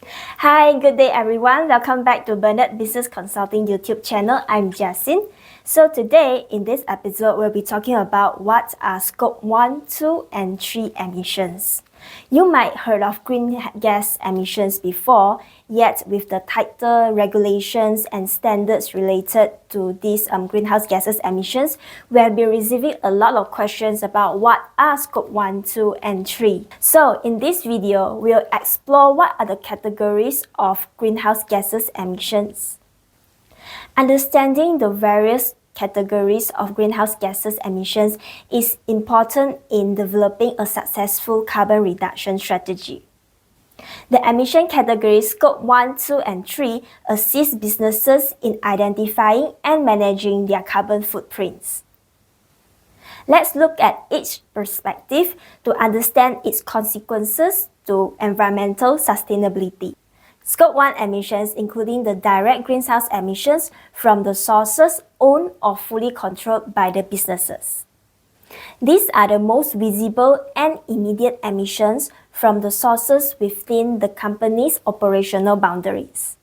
Hi, good day everyone. Welcome back to Bernard Business Consulting YouTube channel. I'm Jasin. So today in this episode, we'll be talking about what are Scope 1, 2 and 3 emissions. You might heard of green gas emissions before, yet with the tighter regulations and standards related to these greenhouse gases emissions, we have been receiving a lot of questions about what are Scope 1, 2 and 3. So in this video, we'll explore what are the categories of greenhouse gases emissions. Understanding the various categories of greenhouse gases emissions is important in developing a successful carbon reduction strategy. The emission categories Scope 1, 2, and 3 assist businesses in identifying and managing their carbon footprints. Let's look at each perspective to understand its consequences to environmental sustainability. Scope 1 emissions including the direct greenhouse emissions from the sources owned or fully controlled by the businesses. These are the most visible and immediate emissions from the sources within the company's operational boundaries.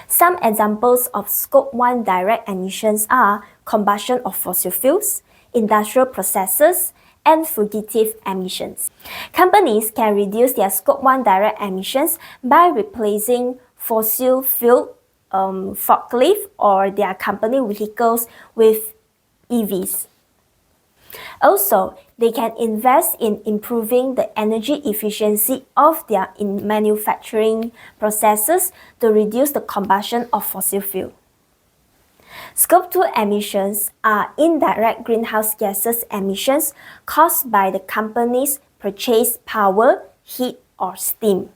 Some examples of Scope 1 direct emissions are combustion of fossil fuels, industrial processes, and fugitive emissions. Companies can reduce their Scope 1 direct emissions by replacing fossil fuel forklift or their company vehicles with EVs. Also, they can invest in improving the energy efficiency of their manufacturing processes to reduce the combustion of fossil fuel. Scope 2 emissions are indirect greenhouse gases emissions caused by the company's purchased power, heat, or steam.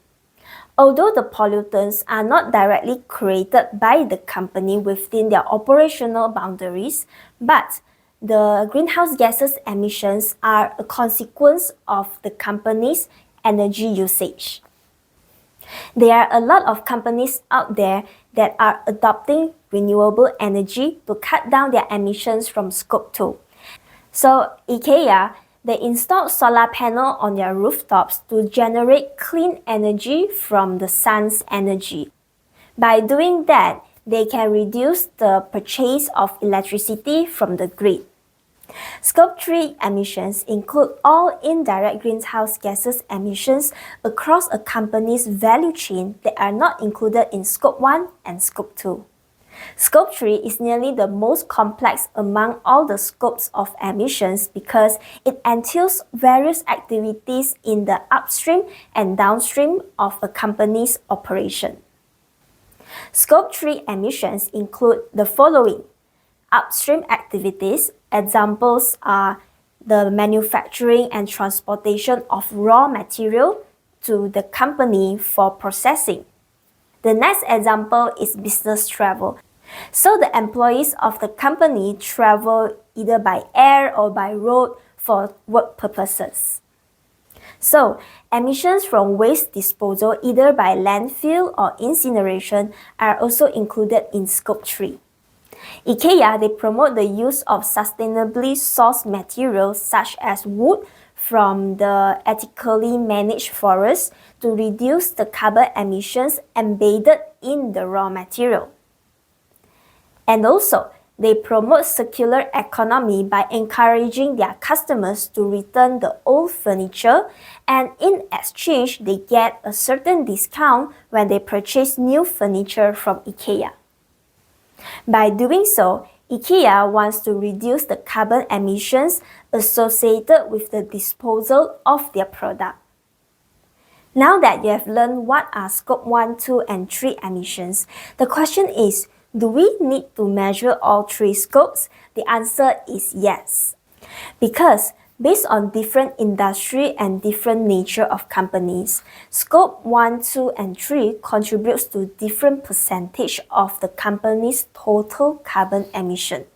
Although the pollutants are not directly created by the company within their operational boundaries, but the greenhouse gases emissions are a consequence of the company's energy usage. There are a lot of companies out there that are adopting renewable energy to cut down their emissions from Scope 2. So IKEA, they installed solar panel on their rooftops to generate clean energy from the sun's energy. By doing that, they can reduce the purchase of electricity from the grid. Scope 3 emissions include all indirect greenhouse gases emissions across a company's value chain that are not included in Scope 1 and Scope 2. Scope 3 is nearly the most complex among all the scopes of emissions because it entails various activities in the upstream and downstream of a company's operation. Scope 3 emissions include the following: upstream activities. Examples are the manufacturing and transportation of raw material to the company for processing. The next example is business travel. So the employees of the company travel either by air or by road for work purposes. So, emissions from waste disposal either by landfill or incineration are also included in Scope 3. IKEA, they promote the use of sustainably sourced materials such as wood from the ethically managed forests to reduce the carbon emissions embedded in the raw material. And also, they promote circular economy by encouraging their customers to return the old furniture, and in exchange, they get a certain discount when they purchase new furniture from IKEA. By doing so, IKEA wants to reduce the carbon emissions associated with the disposal of their product. Now that you have learned what are Scope 1, 2, and 3 emissions, the question is, do we need to measure all three scopes? The answer is yes. Because based on different industry and different nature of companies, Scope 1, 2, and 3 contributes to different percentage of the company's total carbon emission.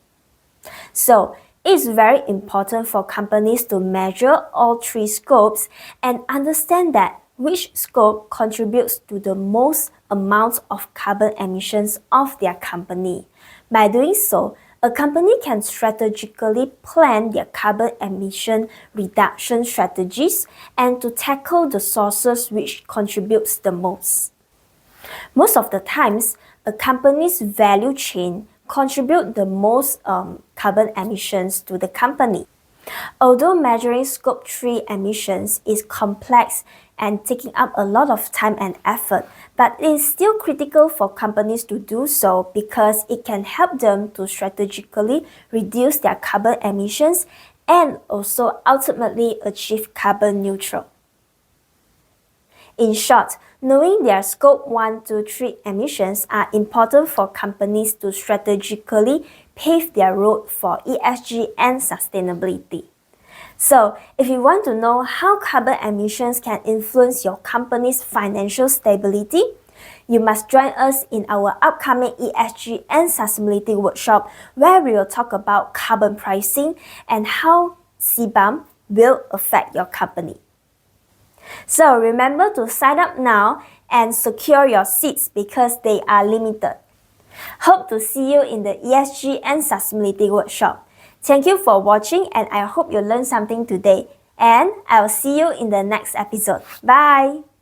So, it's very important for companies to measure all three scopes and understand that which scope contributes to the most amount of carbon emissions of their company. By doing so, a company can strategically plan their carbon emission reduction strategies and to tackle the sources which contributes the most. Most of the times, a company's value chain contribute the most carbon emissions to the company. Although measuring Scope 3 emissions is complex and taking up a lot of time and effort, but it is still critical for companies to do so because it can help them to strategically reduce their carbon emissions and also ultimately achieve carbon neutral. In short, knowing their Scope 1, 2, 3 emissions are important for companies to strategically pave their road for ESG and sustainability. So, if you want to know how carbon emissions can influence your company's financial stability, you must join us in our upcoming ESG and sustainability workshop where we will talk about carbon pricing and how CBAM will affect your company. So remember to sign up now and secure your seats because they are limited. Hope to see you in the ESG and sustainability workshop. Thank you for watching and I hope you learned something today. And I'll see you in the next episode. Bye!